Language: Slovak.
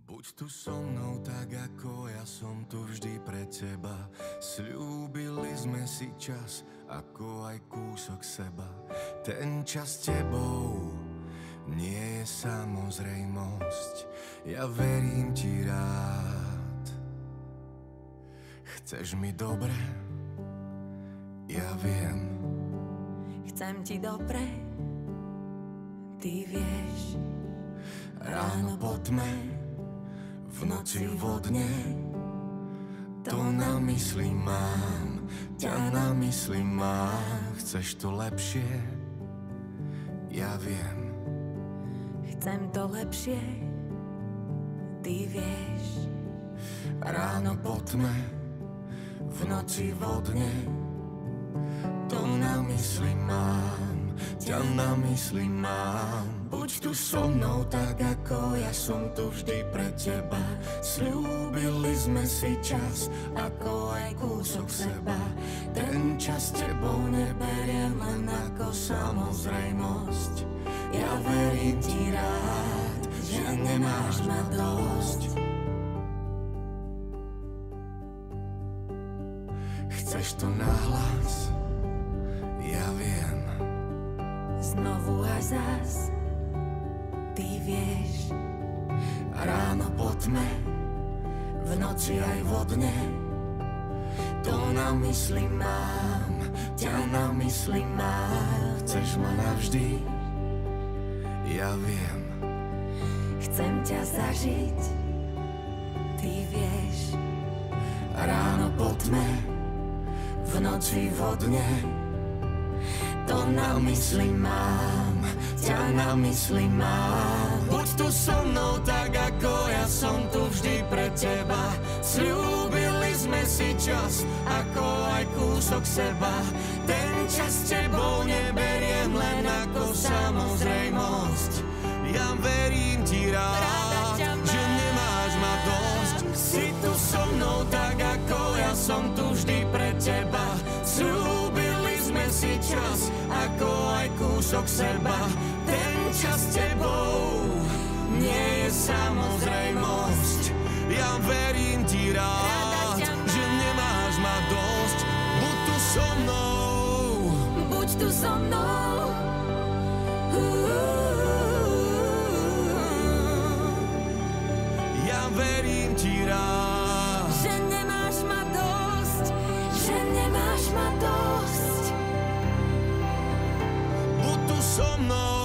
Buď tu so mnou tak, ako ja som tu vždy pre teba. Sľúbili sme si čas, ako aj kúsok seba. Ten čas s tebou nie je samozrejmosť. Ja verím ti rád. Chceš mi dobre? Ja viem. Chcem ti dobre, ty vieš. Ráno po tme, v noci vodne, to na mysli mám, ťa na mysli mám. Chceš to lepšie? Ja viem. Chcem to lepšie, ty vieš. Ráno po tme, v noci vodne, to na mysli mám, ťa na mysli mám. Buď tu so mnou tak, ako ja som tu vždy pre teba. Sľúbili sme si čas, ako aj kúsok seba. Ten čas s tebou neberiem len ako samozrejmosť. Ja verím ti rád, že nemáš ma dosť. Chceš to nahlas? Ja viem. Znovu a zas, ty vieš. Ráno po tme, v noci aj vodne, to na mysli mám, ťa na mysli mám. Chceš ma navždy? Ja viem. Chcem ťa zažiť, ty vieš. Ráno po tme, v noci vodne, to na mysli mám, ťa na mysli mám. Buď tu so mnou tak, ako ja som tu vždy pre teba. Sľúbili sme si čas, ako aj kúsok seba. Ten čas s tebou neberiem len ako samozrejmosť. Ja verím ti rád, že nemáš ma dosť. Si tu so mnou tak, ako ja som tu vždy pre teba. Sľúbili sme si čas, ako aj kúsok seba. Ten čas s tebou nie je samozrejmosť. Ja verím ti rád, že nemáš ma dosť. Buď tu so mnou, buď tu so mnou. Ja verím ti rád, že nemáš ma dosť, že nemáš ma dosť. buď tu so mnou.